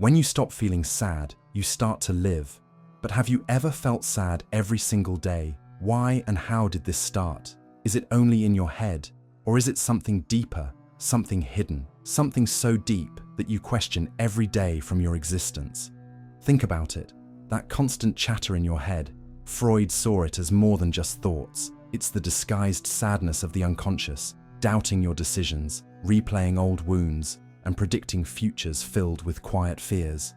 When you stop feeling sad, you start to live. But have you ever felt sad every single day? Why and how did this start? Is it only in your head? Or is it something deeper, something hidden, something so deep that you question every day from your existence? Think about it. That constant chatter in your head. Freud saw it as more than just thoughts. It's the disguised sadness of the unconscious, doubting your decisions, replaying old wounds, and predicting futures filled with quiet fears.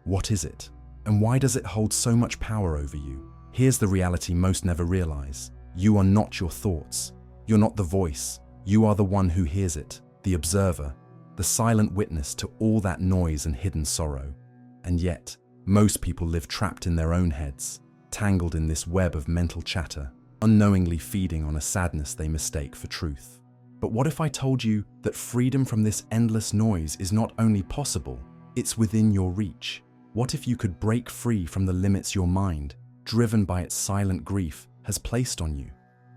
What is it? And why does it hold so much power over you? Here's the reality most never realize. You are not your thoughts. You're not the voice. You are the one who hears it, the observer, the silent witness to all that noise and hidden sorrow. And yet, most people live trapped in their own heads, tangled in this web of mental chatter, unknowingly feeding on a sadness they mistake for truth. But what if I told you that freedom from this endless noise is not only possible, it's within your reach? What if you could break free from the limits your mind, driven by its silent grief, has placed on you?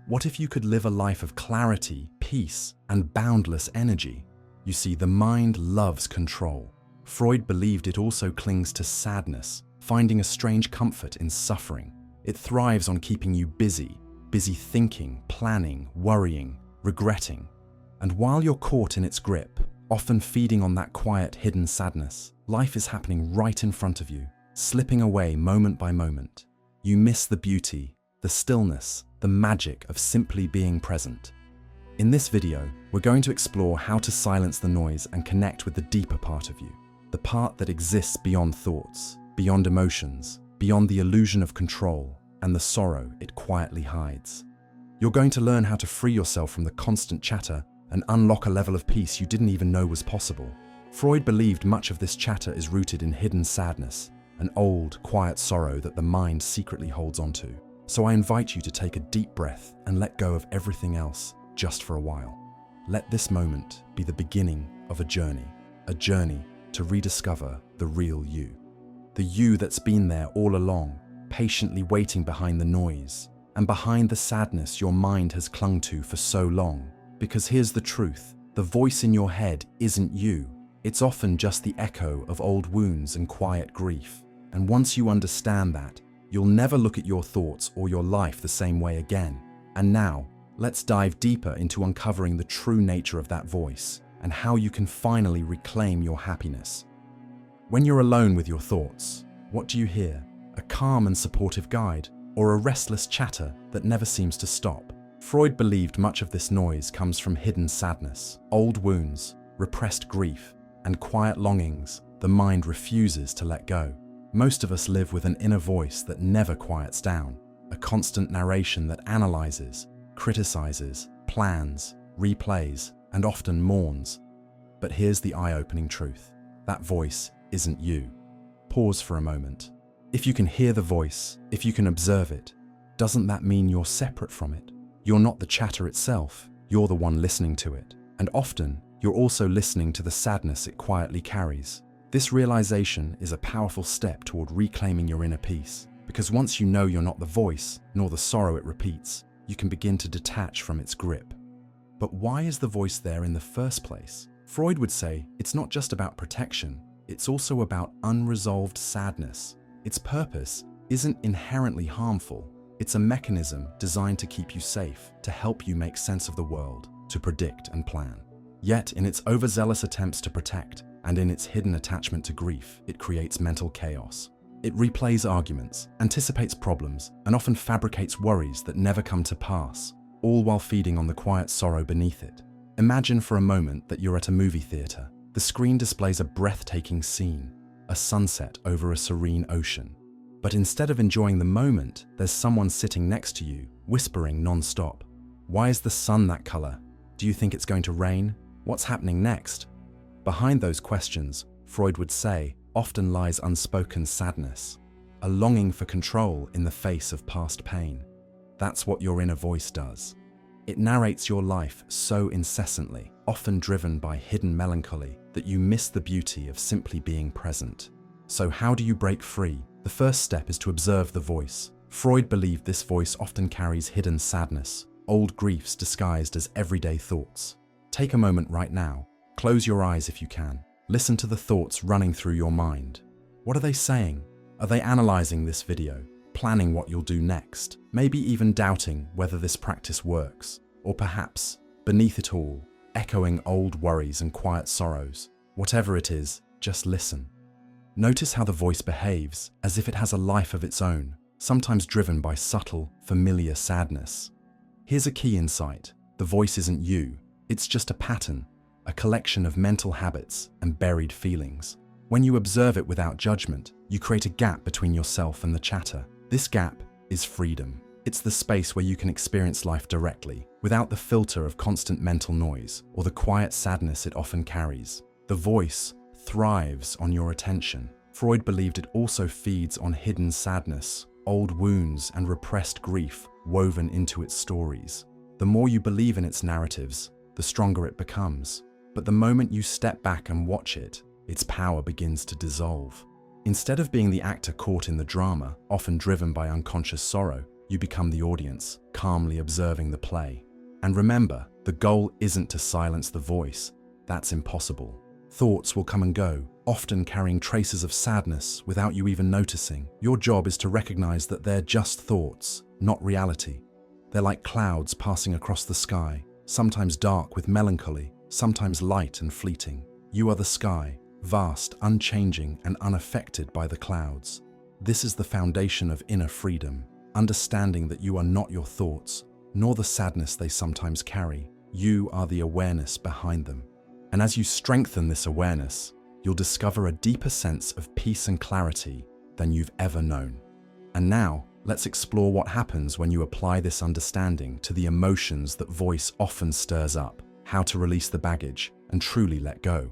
What if you could live a life of clarity, peace, and boundless energy? You see, the mind loves control. Freud believed it also clings to sadness, finding a strange comfort in suffering. It thrives on keeping you busy thinking, planning, worrying, regretting. And while you're caught in its grip, often feeding on that quiet, hidden sadness, life is happening right in front of you, slipping away moment by moment. You miss the beauty, the stillness, the magic of simply being present. In this video, we're going to explore how to silence the noise and connect with the deeper part of you, the part that exists beyond thoughts, beyond emotions, beyond the illusion of control and the sorrow it quietly hides. You're going to learn how to free yourself from the constant chatter and unlock a level of peace you didn't even know was possible. Freud believed much of this chatter is rooted in hidden sadness, an old, quiet sorrow that the mind secretly holds onto. So I invite you to take a deep breath and let go of everything else just for a while. Let this moment be the beginning of a journey to rediscover the real you. The you that's been there all along, patiently waiting behind the noise and behind the sadness your mind has clung to for so long. Because here's the truth, the voice in your head isn't you. It's often just the echo of old wounds and quiet grief. And once you understand that, you'll never look at your thoughts or your life the same way again. And now, let's dive deeper into uncovering the true nature of that voice and how you can finally reclaim your happiness. When you're alone with your thoughts, what do you hear? A calm and supportive guide, or a restless chatter that never seems to stop? Freud believed much of this noise comes from hidden sadness, old wounds, repressed grief, and quiet longings the mind refuses to let go. Most of us live with an inner voice that never quiets down, a constant narration that analyzes, criticizes, plans, replays, and often mourns. But here's the eye-opening truth. That voice isn't you. Pause for a moment. If you can hear the voice, if you can observe it, doesn't that mean you're separate from it? You're not the chatter itself, you're the one listening to it. And often, you're also listening to the sadness it quietly carries. This realization is a powerful step toward reclaiming your inner peace, because once you know you're not the voice, nor the sorrow it repeats, you can begin to detach from its grip. But why is the voice there in the first place? Freud would say it's not just about protection, it's also about unresolved sadness. Its purpose isn't inherently harmful. It's a mechanism designed to keep you safe, to help you make sense of the world, to predict and plan. Yet, in its overzealous attempts to protect, and in its hidden attachment to grief, it creates mental chaos. It replays arguments, anticipates problems, and often fabricates worries that never come to pass, all while feeding on the quiet sorrow beneath it. Imagine for a moment that you're at a movie theater. The screen displays a breathtaking scene, a sunset over a serene ocean. But instead of enjoying the moment, there's someone sitting next to you, whispering non-stop. Why is the sun that color? Do you think it's going to rain? What's happening next? Behind those questions, Freud would say, often lies unspoken sadness, a longing for control in the face of past pain. That's what your inner voice does. It narrates your life so incessantly, often driven by hidden melancholy, that you miss the beauty of simply being present. So how do you break free? The first step is to observe the voice. Freud believed this voice often carries hidden sadness, old griefs disguised as everyday thoughts. Take a moment right now. Close your eyes if you can. Listen to the thoughts running through your mind. What are they saying? Are they analyzing this video, planning what you'll do next, maybe even doubting whether this practice works? Or perhaps, beneath it all, echoing old worries and quiet sorrows? Whatever it is, just listen. Notice how the voice behaves, as if it has a life of its own, sometimes driven by subtle, familiar sadness. Here's a key insight. The voice isn't you. It's just a pattern, a collection of mental habits and buried feelings. When you observe it without judgment, you create a gap between yourself and the chatter. This gap is freedom. It's the space where you can experience life directly, without the filter of constant mental noise or the quiet sadness it often carries. The voice thrives on your attention. Freud believed it also feeds on hidden sadness, old wounds, and repressed grief woven into its stories. The more you believe in its narratives, the stronger it becomes. But the moment you step back and watch it, its power begins to dissolve. Instead of being the actor caught in the drama, often driven by unconscious sorrow, you become the audience, calmly observing the play. And remember, the goal isn't to silence the voice. That's impossible. Thoughts will come and go, often carrying traces of sadness without you even noticing. Your job is to recognize that they're just thoughts, not reality. They're like clouds passing across the sky, sometimes dark with melancholy, sometimes light and fleeting. You are the sky, vast, unchanging, and unaffected by the clouds. This is the foundation of inner freedom, understanding that you are not your thoughts, nor the sadness they sometimes carry. You are the awareness behind them. And as you strengthen this awareness, you'll discover a deeper sense of peace and clarity than you've ever known. And now, let's explore what happens when you apply this understanding to the emotions that voice often stirs up, how to release the baggage and truly let go.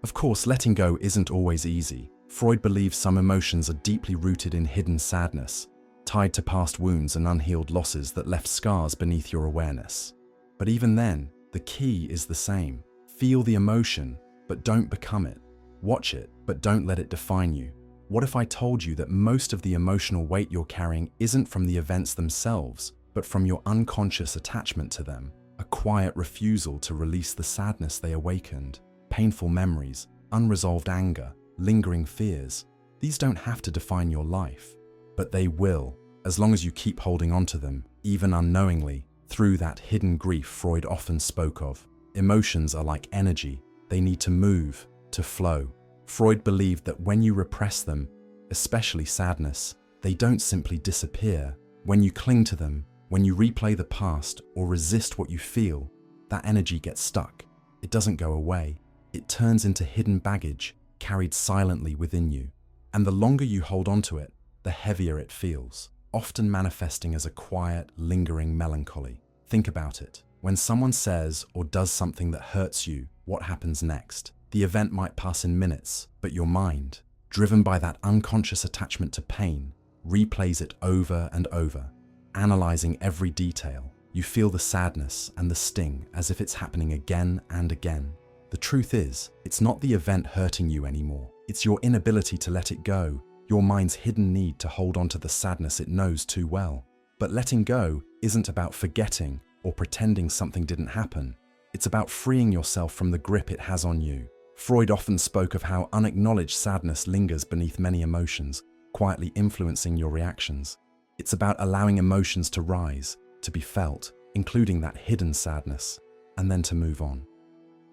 Of course, letting go isn't always easy. Freud believes some emotions are deeply rooted in hidden sadness, tied to past wounds and unhealed losses that left scars beneath your awareness. But even then, the key is the same. Feel the emotion, but don't become it. Watch it, but don't let it define you. What if I told you that most of the emotional weight you're carrying isn't from the events themselves, but from your unconscious attachment to them, a quiet refusal to release the sadness they awakened? Painful memories, unresolved anger, lingering fears. These don't have to define your life, but they will, as long as you keep holding on to them, even unknowingly, through that hidden grief Freud often spoke of. Emotions are like energy. They need to move, to flow. Freud believed that when you repress them, especially sadness, they don't simply disappear. When you cling to them, when you replay the past or resist what you feel, that energy gets stuck. It doesn't go away. It turns into hidden baggage, carried silently within you. And the longer you hold on to it, the heavier it feels, often manifesting as a quiet, lingering melancholy. Think about it. When someone says or does something that hurts you, what happens next? The event might pass in minutes, but your mind, driven by that unconscious attachment to pain, replays it over and over, analyzing every detail. You feel the sadness and the sting as if it's happening again and again. The truth is, it's not the event hurting you anymore. It's your inability to let it go, your mind's hidden need to hold on to the sadness it knows too well. But letting go isn't about forgetting or pretending something didn't happen. It's about freeing yourself from the grip it has on you. Freud often spoke of how unacknowledged sadness lingers beneath many emotions, quietly influencing your reactions. It's about allowing emotions to rise, to be felt, including that hidden sadness, and then to move on.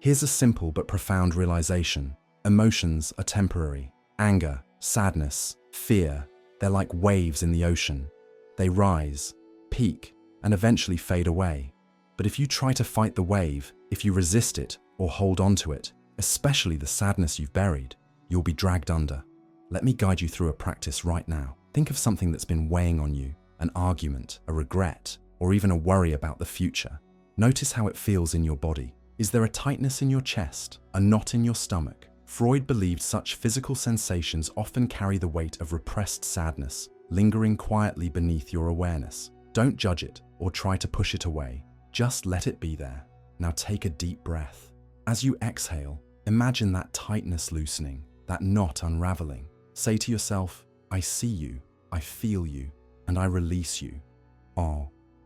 Here's a simple but profound realization. Emotions are temporary. Anger, sadness, fear, they're like waves in the ocean. They rise, peak, and eventually fade away. But if you try to fight the wave, if you resist it or hold on to it, especially the sadness you've buried, you'll be dragged under. Let me guide you through a practice right now. Think of something that's been weighing on you, an argument, a regret, or even a worry about the future. Notice how it feels in your body. Is there a tightness in your chest, a knot in your stomach? Freud believed such physical sensations often carry the weight of repressed sadness, lingering quietly beneath your awareness. Don't judge it or try to push it away. Just let it be there. Now take a deep breath. As you exhale, imagine that tightness loosening, that knot unraveling. Say to yourself, I see you, I feel you, and I release you.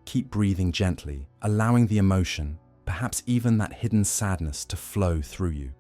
Keep breathing gently, allowing the emotion, perhaps even that hidden sadness, to flow through you.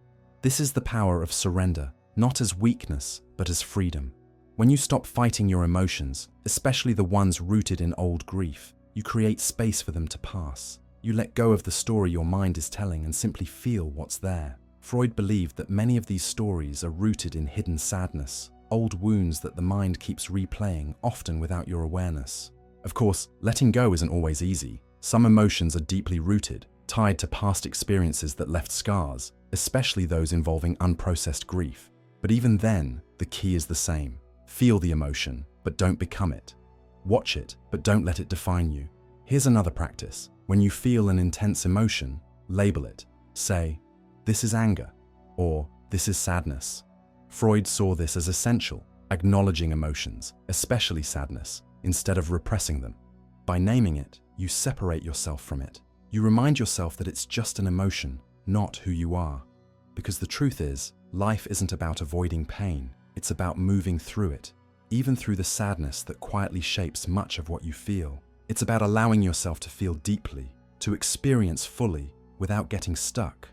This is the power of surrender, not as weakness, but as freedom. When you stop fighting your emotions, especially the ones rooted in old grief, you create space for them to pass. You let go of the story your mind is telling and simply feel what's there. Freud believed that many of these stories are rooted in hidden sadness, old wounds that the mind keeps replaying, often without your awareness. Of course, letting go isn't always easy. Some emotions are deeply rooted, tied to past experiences that left scars, especially those involving unprocessed grief. But even then, the key is the same. Feel the emotion, but don't become it. Watch it, but don't let it define you. Here's another practice. When you feel an intense emotion, label it. Say, "This is anger," or "This is sadness." Freud saw this as essential, acknowledging emotions, especially sadness, instead of repressing them. By naming it, you separate yourself from it. You remind yourself that it's just an emotion, not who you are. Because the truth is, life isn't about avoiding pain, it's about moving through it, even through the sadness that quietly shapes much of what you feel. It's about allowing yourself to feel deeply, to experience fully, without getting stuck.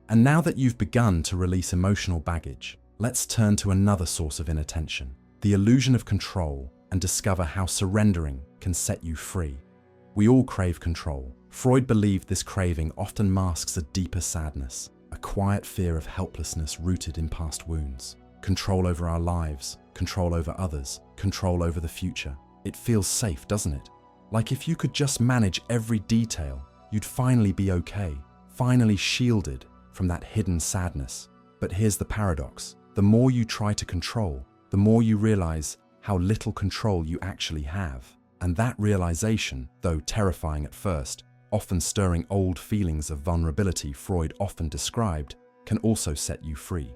And now that you've begun to release emotional baggage, let's turn to another source of inattention, the illusion of control, and discover how surrendering can set you free. We all crave control. Freud believed this craving often masks a deeper sadness, a quiet fear of helplessness rooted in past wounds. Control over our lives, control over others, control over the future. It feels safe, doesn't it? Like if you could just manage every detail, you'd finally be okay, finally shielded from that hidden sadness. But here's the paradox. The more you try to control, the more you realize how little control you actually have. And that realization, though terrifying at first, often stirring old feelings of vulnerability Freud often described, can also set you free.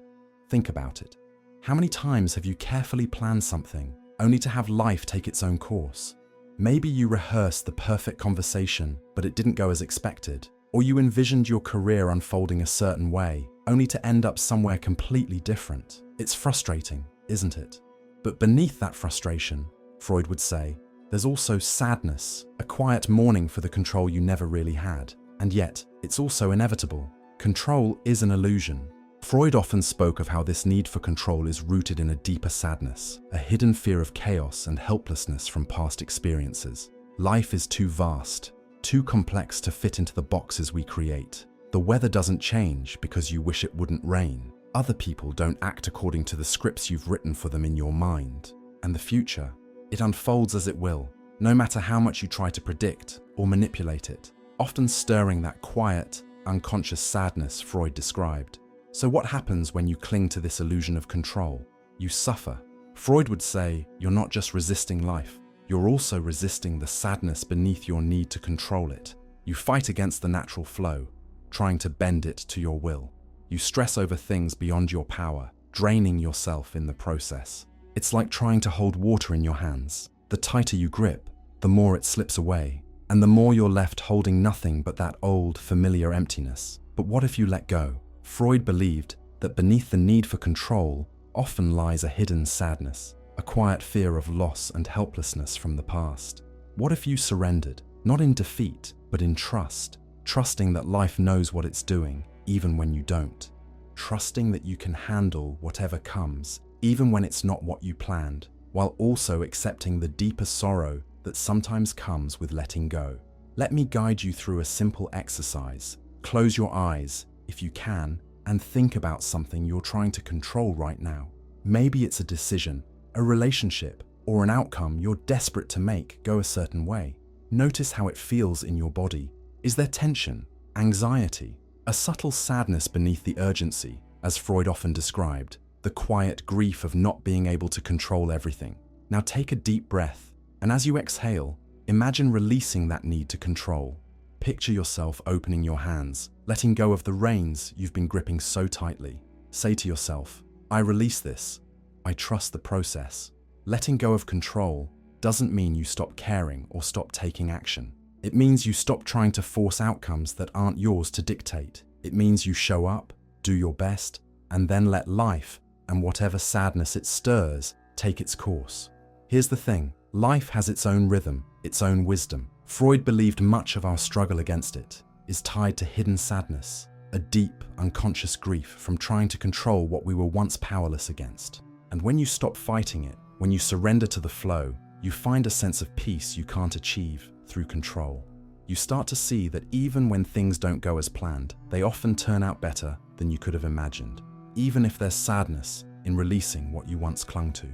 Think about it. How many times have you carefully planned something, only to have life take its own course? Maybe you rehearsed the perfect conversation, but it didn't go as expected. Or you envisioned your career unfolding a certain way, only to end up somewhere completely different. It's frustrating, isn't it? But beneath that frustration, Freud would say, there's also sadness, a quiet mourning for the control you never really had. And yet, it's also inevitable. Control is an illusion. Freud often spoke of how this need for control is rooted in a deeper sadness, a hidden fear of chaos and helplessness from past experiences. Life is too vast, too complex to fit into the boxes we create. The weather doesn't change because you wish it wouldn't rain. Other people don't act according to the scripts you've written for them in your mind. And the future, it unfolds as it will, no matter how much you try to predict or manipulate it, often stirring that quiet, unconscious sadness Freud described. So what happens when you cling to this illusion of control? You suffer. Freud would say, you're not just resisting life, you're also resisting the sadness beneath your need to control it. You fight against the natural flow, trying to bend it to your will. You stress over things beyond your power, draining yourself in the process. It's like trying to hold water in your hands. The tighter you grip, the more it slips away, and the more you're left holding nothing but that old, familiar emptiness. But what if you let go? Freud believed that beneath the need for control often lies a hidden sadness, a quiet fear of loss and helplessness from the past. What if you surrendered, not in defeat, but in trust, trusting that life knows what it's doing, even when you don't, trusting that you can handle whatever comes, even when it's not what you planned, while also accepting the deeper sorrow that sometimes comes with letting go. Let me guide you through a simple exercise. Close your eyes, if you can, and think about something you're trying to control right now. Maybe it's a decision, a relationship, or an outcome you're desperate to make go a certain way. Notice how it feels in your body. Is there tension, anxiety, a subtle sadness beneath the urgency, as Freud often described, the quiet grief of not being able to control everything? Now take a deep breath, and as you exhale, imagine releasing that need to control. Picture yourself opening your hands, letting go of the reins you've been gripping so tightly. Say to yourself, I release this. I trust the process. Letting go of control doesn't mean you stop caring or stop taking action. It means you stop trying to force outcomes that aren't yours to dictate. It means you show up, do your best, and then let life, and whatever sadness it stirs, take its course. Here's the thing, life has its own rhythm, its own wisdom. Freud believed much of our struggle against it is tied to hidden sadness, a deep, unconscious grief from trying to control what we were once powerless against. And when you stop fighting it, when you surrender to the flow, you find a sense of peace you can't achieve through control. You start to see that even when things don't go as planned, they often turn out better than you could have imagined, even if there's sadness in releasing what you once clung to.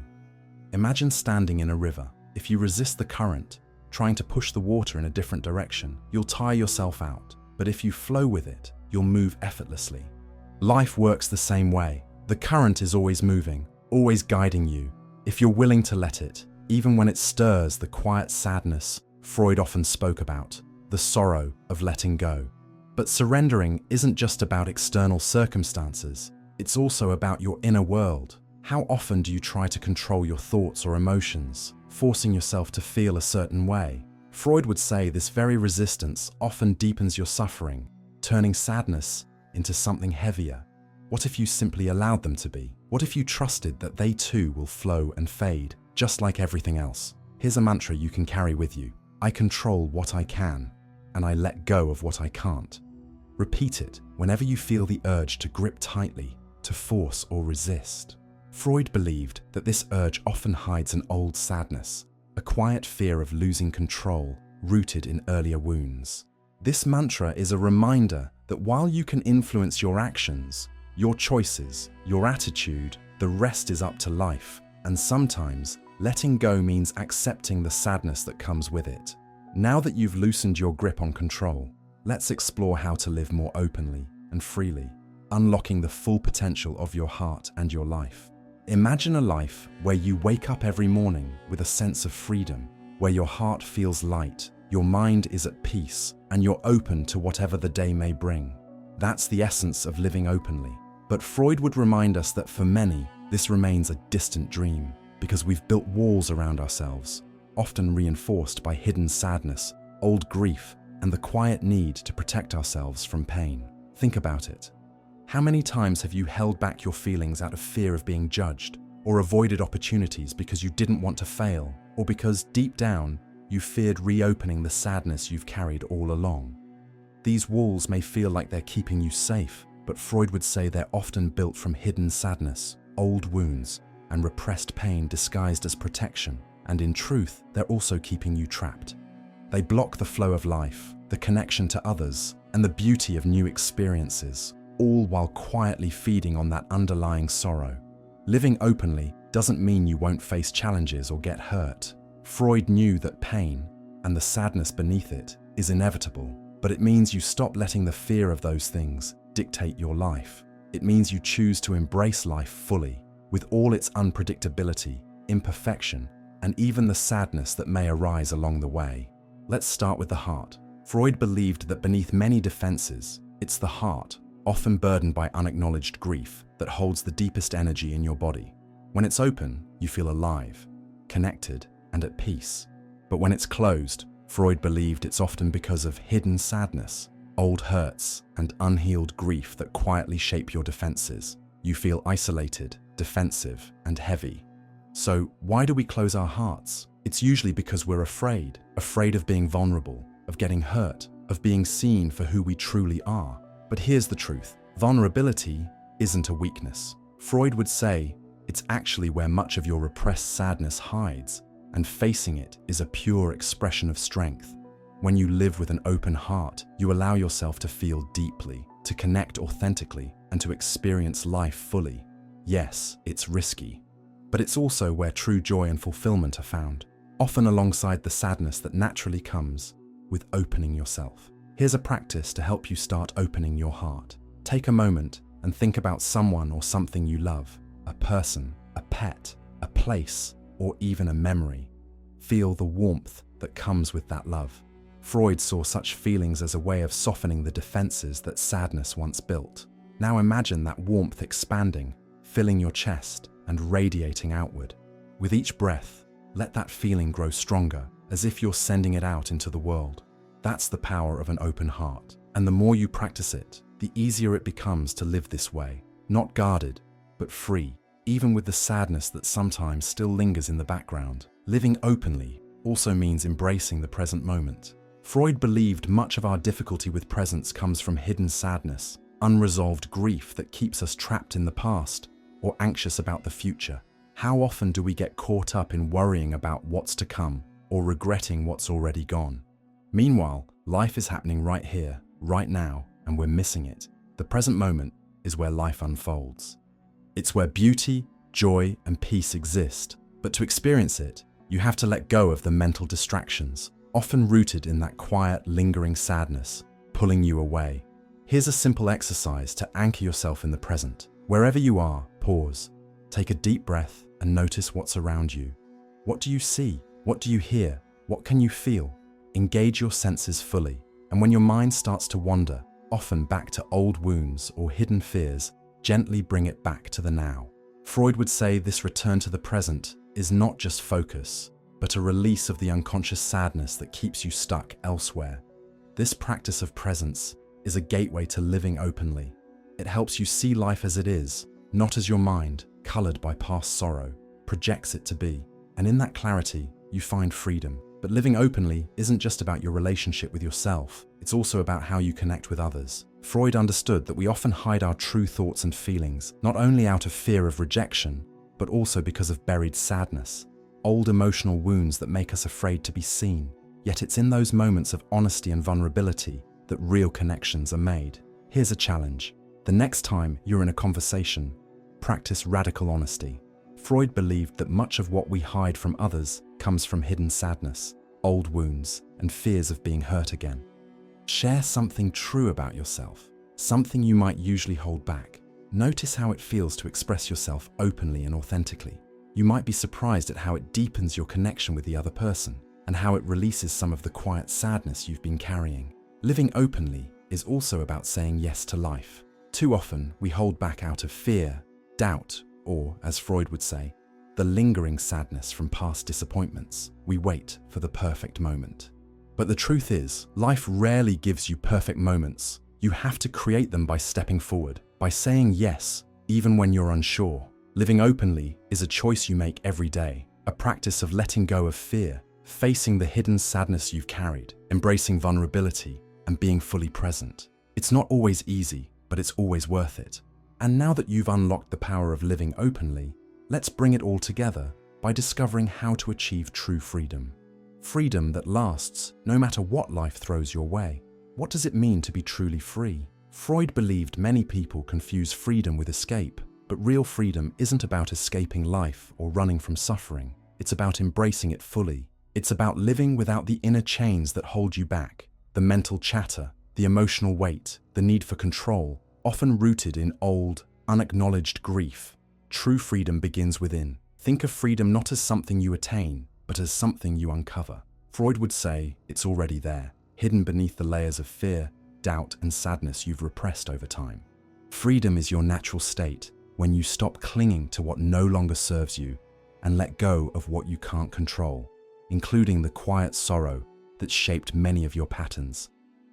Imagine standing in a river. If you resist the current, trying to push the water in a different direction, you'll tire yourself out. But if you flow with it, you'll move effortlessly. Life works the same way. The current is always moving, always guiding you, if you're willing to let it, even when it stirs the quiet sadness Freud often spoke about, the sorrow of letting go. But surrendering isn't just about external circumstances, it's also about your inner world. How often do you try to control your thoughts or emotions, forcing yourself to feel a certain way? Freud would say this very resistance often deepens your suffering, turning sadness into something heavier. What if you simply allowed them to be? What if you trusted that they too will flow and fade, just like everything else? Here's a mantra you can carry with you. I control what I can, and I let go of what I can't. Repeat it whenever you feel the urge to grip tightly, to force or resist. Freud believed that this urge often hides an old sadness, a quiet fear of losing control rooted in earlier wounds. This mantra is a reminder that while you can influence your actions, your choices, your attitude, the rest is up to life, and sometimes letting go means accepting the sadness that comes with it. Now that you've loosened your grip on control, let's explore how to live more openly and freely, unlocking the full potential of your heart and your life. Imagine a life where you wake up every morning with a sense of freedom, where your heart feels light, your mind is at peace, and you're open to whatever the day may bring. That's the essence of living openly. But Freud would remind us that for many, this remains a distant dream, because we've built walls around ourselves, often reinforced by hidden sadness, old grief, and the quiet need to protect ourselves from pain. Think about it. How many times have you held back your feelings out of fear of being judged, or avoided opportunities because you didn't want to fail, or because deep down you feared reopening the sadness you've carried all along? These walls may feel like they're keeping you safe, but Freud would say they're often built from hidden sadness, old wounds, and repressed pain disguised as protection, and in truth, they're also keeping you trapped. They block the flow of life, the connection to others, and the beauty of new experiences, all while quietly feeding on that underlying sorrow. Living openly doesn't mean you won't face challenges or get hurt. Freud knew that pain, and the sadness beneath it, is inevitable, but it means you stop letting the fear of those things dictate your life. It means you choose to embrace life fully, with all its unpredictability, imperfection, and even the sadness that may arise along the way. Let's start with the heart. Freud believed that beneath many defenses, it's the heart, often burdened by unacknowledged grief, that holds the deepest energy in your body. When it's open, you feel alive, connected, and at peace. But when it's closed, Freud believed it's often because of hidden sadness, old hurts, and unhealed grief that quietly shape your defenses. You feel isolated, defensive, and heavy. So why do we close our hearts? It's usually because we're afraid of being vulnerable, of getting hurt, of being seen for who we truly are. But here's the truth. Vulnerability isn't a weakness. Freud would say it's actually where much of your repressed sadness hides, and facing it is a pure expression of strength. When you live with an open heart, you allow yourself to feel deeply, to connect authentically, and to experience life fully. Yes, it's risky, but it's also where true joy and fulfillment are found, often alongside the sadness that naturally comes with opening yourself. Here's a practice to help you start opening your heart. Take a moment and think about someone or something you love, a person, a pet, a place, or even a memory. Feel the warmth that comes with that love. Freud saw such feelings as a way of softening the defenses that sadness once built. Now imagine that warmth expanding, filling your chest and radiating outward. With each breath, let that feeling grow stronger, as if you're sending it out into the world. That's the power of an open heart. And the more you practice it, the easier it becomes to live this way, not guarded, but free, even with the sadness that sometimes still lingers in the background. Living openly also means embracing the present moment. Freud believed much of our difficulty with presence comes from hidden sadness, unresolved grief that keeps us trapped in the past or anxious about the future? How often do we get caught up in worrying about what's to come or regretting what's already gone? Meanwhile, life is happening right here, right now, and we're missing it. The present moment is where life unfolds. It's where beauty, joy, and peace exist. But to experience it, you have to let go of the mental distractions, often rooted in that quiet, lingering sadness, pulling you away. Here's a simple exercise to anchor yourself in the present. Wherever you are, pause. Take a deep breath and notice what's around you. What do you see? What do you hear? What can you feel? Engage your senses fully. And when your mind starts to wander, often back to old wounds or hidden fears, gently bring it back to the now. Freud would say this return to the present is not just focus, but a release of the unconscious sadness that keeps you stuck elsewhere. This practice of presence is a gateway to living openly. It helps you see life as it is, not as your mind, colored by past sorrow, projects it to be. And in that clarity, you find freedom. But living openly isn't just about your relationship with yourself, it's also about how you connect with others. Freud understood that we often hide our true thoughts and feelings, not only out of fear of rejection, but also because of buried sadness, old emotional wounds that make us afraid to be seen. Yet it's in those moments of honesty and vulnerability that real connections are made. Here's a challenge. The next time you're in a conversation, practice radical honesty. Freud believed that much of what we hide from others comes from hidden sadness, old wounds, and fears of being hurt again. Share something true about yourself, something you might usually hold back. Notice how it feels to express yourself openly and authentically. You might be surprised at how it deepens your connection with the other person and how it releases some of the quiet sadness you've been carrying. Living openly is also about saying yes to life. Too often, we hold back out of fear, doubt, or, as Freud would say, the lingering sadness from past disappointments. We wait for the perfect moment. But the truth is, life rarely gives you perfect moments. You have to create them by stepping forward, by saying yes, even when you're unsure. Living openly is a choice you make every day, a practice of letting go of fear, facing the hidden sadness you've carried, embracing vulnerability, and being fully present. It's not always easy, but it's always worth it. And now that you've unlocked the power of living openly, let's bring it all together by discovering how to achieve true freedom. Freedom that lasts no matter what life throws your way. What does it mean to be truly free? Freud believed many people confuse freedom with escape, but real freedom isn't about escaping life or running from suffering. It's about embracing it fully. It's about living without the inner chains that hold you back, the mental chatter, the emotional weight, the need for control, often rooted in old, unacknowledged grief. True freedom begins within. Think of freedom not as something you attain, but as something you uncover. Freud would say it's already there, hidden beneath the layers of fear, doubt, and sadness you've repressed over time. Freedom is your natural state when you stop clinging to what no longer serves you and let go of what you can't control, including the quiet sorrow that shaped many of your patterns.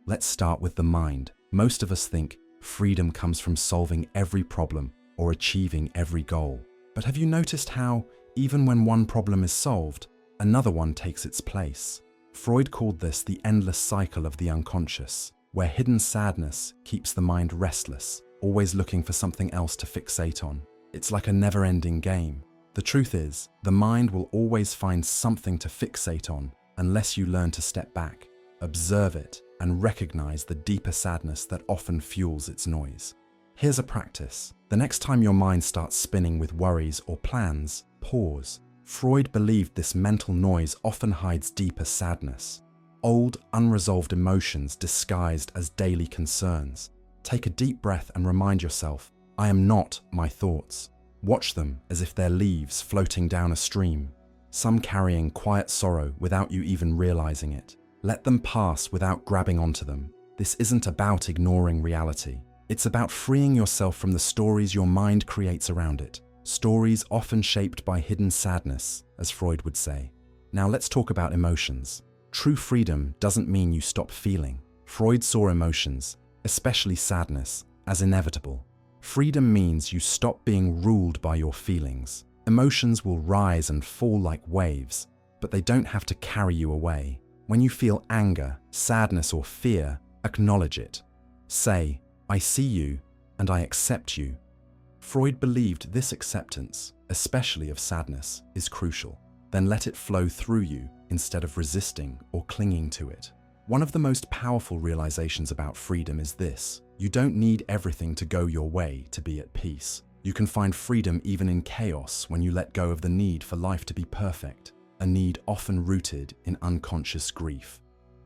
Let's start with the mind. Most of us think freedom comes from solving every problem or achieving every goal. But have you noticed how, even when one problem is solved, another one takes its place? Freud called this the endless cycle of the unconscious, where hidden sadness keeps the mind restless, always looking for something else to fixate on. It's like a never-ending game. The truth is, the mind will always find something to fixate on unless you learn to step back, observe it, and recognize the deeper sadness that often fuels its noise. Here's a practice. The next time your mind starts spinning with worries or plans, pause. Freud believed this mental noise often hides deeper sadness, old, unresolved emotions disguised as daily concerns. Take a deep breath and remind yourself, I am not my thoughts. Watch them as if they're leaves floating down a stream, some carrying quiet sorrow without you even realizing it. Let them pass without grabbing onto them. This isn't about ignoring reality. It's about freeing yourself from the stories your mind creates around it. Stories often shaped by hidden sadness, as Freud would say. Now let's talk about emotions. True freedom doesn't mean you stop feeling. Freud saw emotions, especially sadness, as inevitable. Freedom means you stop being ruled by your feelings. Emotions will rise and fall like waves, but they don't have to carry you away. When you feel anger, sadness, or fear, acknowledge it. Say, I see you, and I accept you. Freud believed this acceptance, especially of sadness, is crucial. Then let it flow through you instead of resisting or clinging to it. One of the most powerful realizations about freedom is this: you don't need everything to go your way to be at peace. You can find freedom even in chaos when you let go of the need for life to be perfect, a need often rooted in unconscious grief.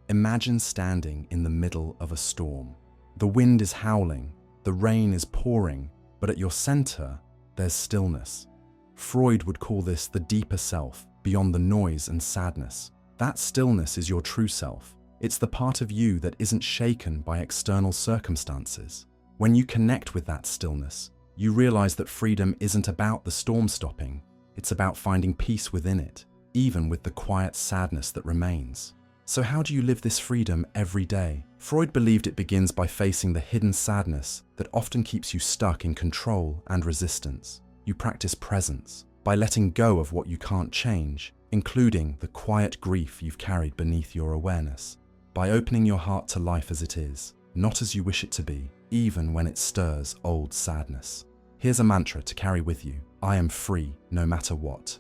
Imagine standing in the middle of a storm. The wind is howling, the rain is pouring, but at your center, there's stillness. Freud would call this the deeper self, beyond the noise and sadness. That stillness is your true self. It's the part of you that isn't shaken by external circumstances. When you connect with that stillness, you realize that freedom isn't about the storm stopping. It's about finding peace within it, even with the quiet sadness that remains. So how do you live this freedom every day? Freud believed it begins by facing the hidden sadness that often keeps you stuck in control and resistance. You practice presence by letting go of what you can't change, including the quiet grief you've carried beneath your awareness. By opening your heart to life as it is, not as you wish it to be, even when it stirs old sadness. Here's a mantra to carry with you: I am free no matter what.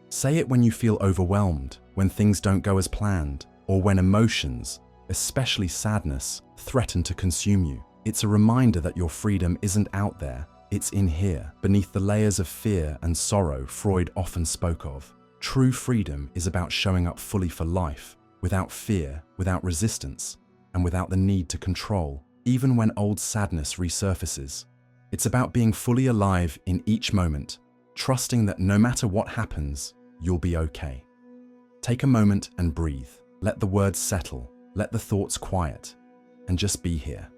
Say it when you feel overwhelmed, when things don't go as planned, or when emotions, especially sadness, threaten to consume you. It's a reminder that your freedom isn't out there, it's in here, beneath the layers of fear and sorrow Freud often spoke of. True freedom is about showing up fully for life, without fear, without resistance, and without the need to control, even when old sadness resurfaces. It's about being fully alive in each moment, trusting that no matter what happens, you'll be okay. Take a moment and breathe. Let the words settle, let the thoughts quiet, and just be here.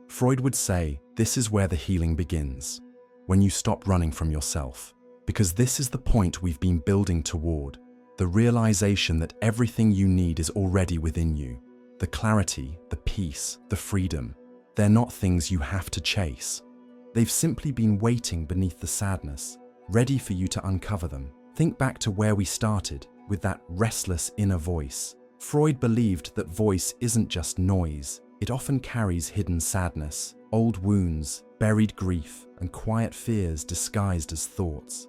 Freud would say, this is where the healing begins, when you stop running from yourself, because this is the point we've been building toward, the realization that everything you need is already within you. The clarity, the peace, the freedom, they're not things you have to chase. They've simply been waiting beneath the sadness, ready for you to uncover them. Think back to where we started, with that restless inner voice. Freud believed that voice isn't just noise. It often carries hidden sadness, old wounds, buried grief, and quiet fears disguised as thoughts.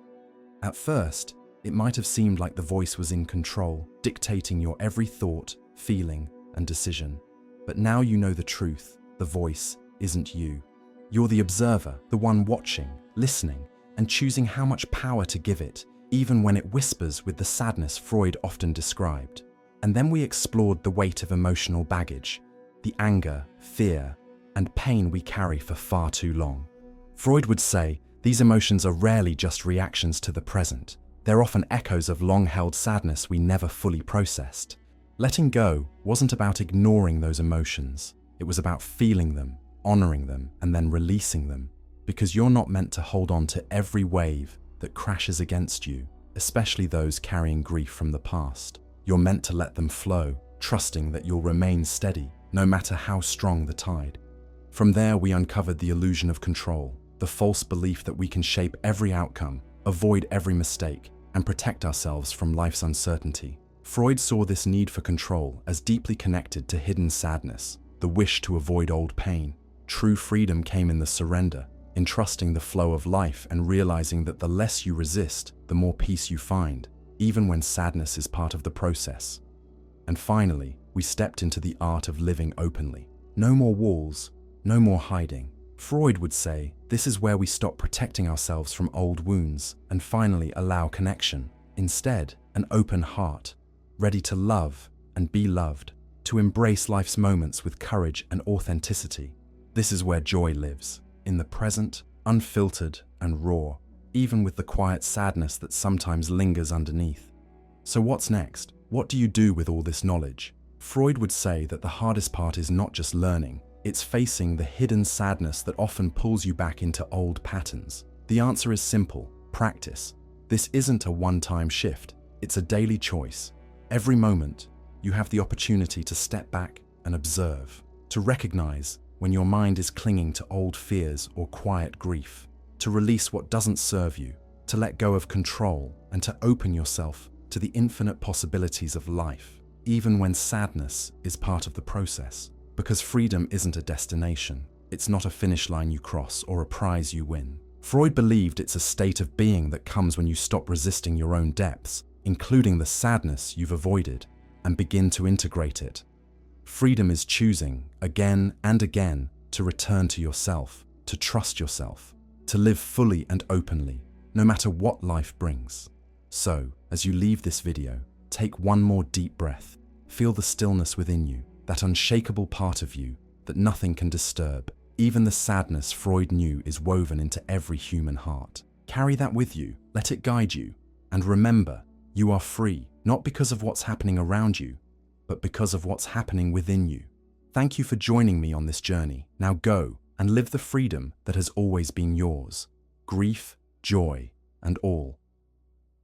At first, it might have seemed like the voice was in control, dictating your every thought, feeling, and decision. But now you know the truth. The voice isn't you. You're the observer, the one watching, listening, and choosing how much power to give it, even when it whispers with the sadness Freud often described. And then we explored the weight of emotional baggage, the anger, fear, and pain we carry for far too long. Freud would say these emotions are rarely just reactions to the present. They're often echoes of long-held sadness we never fully processed. Letting go wasn't about ignoring those emotions. It was about feeling them, honoring them, and then releasing them. Because you're not meant to hold on to every wave that crashes against you, especially those carrying grief from the past. You're meant to let them flow, trusting that you'll remain steady, no matter how strong the tide. From there, we uncovered the illusion of control, the false belief that we can shape every outcome, avoid every mistake, and protect ourselves from life's uncertainty. Freud saw this need for control as deeply connected to hidden sadness, the wish to avoid old pain. True freedom came in the surrender, in trusting the flow of life and realizing that the less you resist, the more peace you find, even when sadness is part of the process. And finally, we stepped into the art of living openly. No more walls, no more hiding. Freud would say, this is where we stop protecting ourselves from old wounds and finally allow connection. Instead, an open heart, ready to love and be loved, to embrace life's moments with courage and authenticity. This is where joy lives, in the present, unfiltered and raw, even with the quiet sadness that sometimes lingers underneath. So what's next? What do you do with all this knowledge? Freud would say that the hardest part is not just learning, it's facing the hidden sadness that often pulls you back into old patterns. The answer is simple: practice. This isn't a one-time shift, it's a daily choice. Every moment, you have the opportunity to step back and observe, to recognize when your mind is clinging to old fears or quiet grief, to release what doesn't serve you, to let go of control, and to open yourself to the infinite possibilities of life, even when sadness is part of the process. Because freedom isn't a destination, It's not a finish line you cross or a prize you win. Freud believed it's a state of being that comes when you stop resisting your own depths, including the sadness you've avoided, and begin to integrate it. Freedom is choosing, again and again, to return to yourself, to trust yourself, to live fully and openly, no matter what life brings. So, as you leave this video, take one more deep breath. Feel the stillness within you, that unshakable part of you that nothing can disturb. Even the sadness Freud knew is woven into every human heart. Carry that with you, let it guide you, and remember, you are free, not because of what's happening around you, but because of what's happening within you. Thank you for joining me on this journey. Now go and live the freedom that has always been yours. Grief, joy, and all